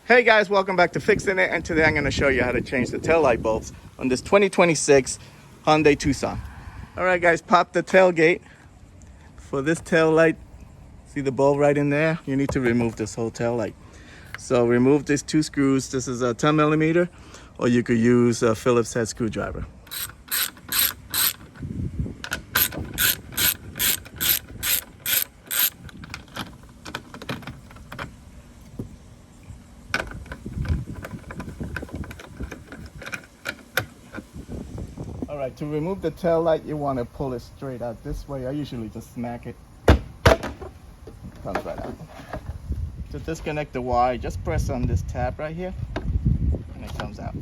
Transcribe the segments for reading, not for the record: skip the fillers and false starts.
Hey guys, welcome back to Fixin' It, and today I'm going to show you how to change the tail light bulbs on this 2026 Hyundai Tucson. Alright guys, pop the tailgate. For this tail light, see the bulb right in there? You need to remove this whole tail light. So remove these two screws. This is a 10 millimeter, or you could use a Phillips head screwdriver. Alright, to remove the tail light, you want to pull it straight out this way. I usually just smack it. It comes right out. To disconnect the wire, just press on this tab right here, and it comes out.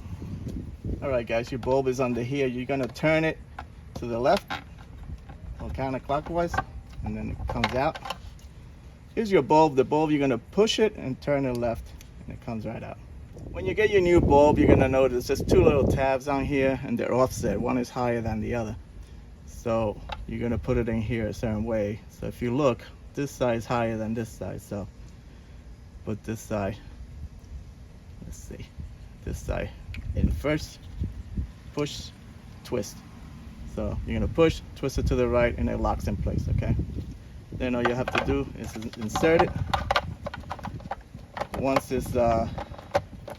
Alright guys, your bulb is under here. You're going to turn it to the left, or counterclockwise, and then it comes out. Here's your bulb. The bulb, you're going to push it and turn it left, and it comes right out. When you get your new bulb, you're going to notice there's two little tabs on here, and they're offset. One is higher than the other. So you're going to put it in here a certain way. So if you look, this side is higher than this side. So put this side, let's see, this side in first, push, twist. So you're going to push, twist it to the right, and it locks in place, okay? Then all you have to do is insert it. Once it's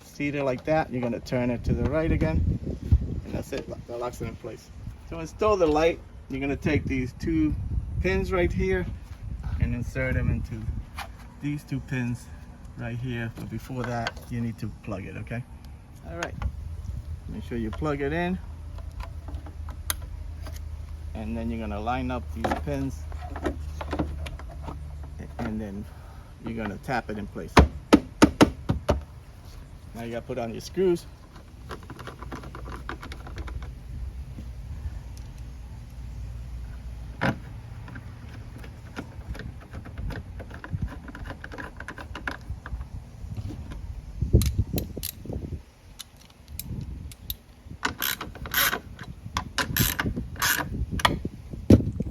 seated like that, you're going to turn it to the right again, and that's it. That locks it in place. To install the light, you're going to take these two pins right here and insert them into these two pins right here. But before that, you need to plug it, okay? All right, make sure you plug it in, and then you're going to line up these pins, and then you're going to tap it in place. Now you got to put on your screws.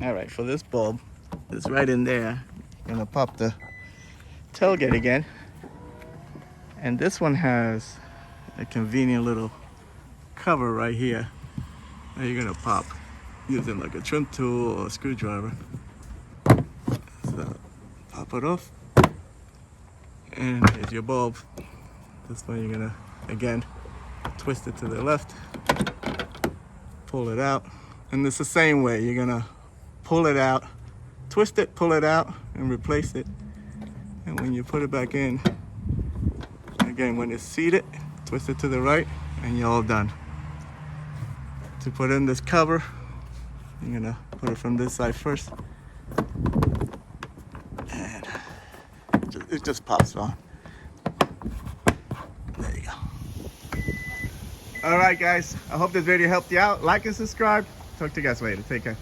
All right, for this bulb, it's right in there. You're gonna pop the tailgate again. And this one has a convenient little cover right here that you're gonna pop using like a trim tool or a screwdriver. So pop it off, and here's your bulb. This one you're gonna, again, twist it to the left, pull it out, and it's the same way. You're gonna pull it out, twist it, pull it out, and replace it. And when you put it back in, again, when it's seated, twist it to the right, and you're all done. To put in this cover, you're gonna put it from this side first, and it just pops on. There you go. All right, guys, I hope this video helped you out. Like and subscribe. Talk to you guys later. Take care.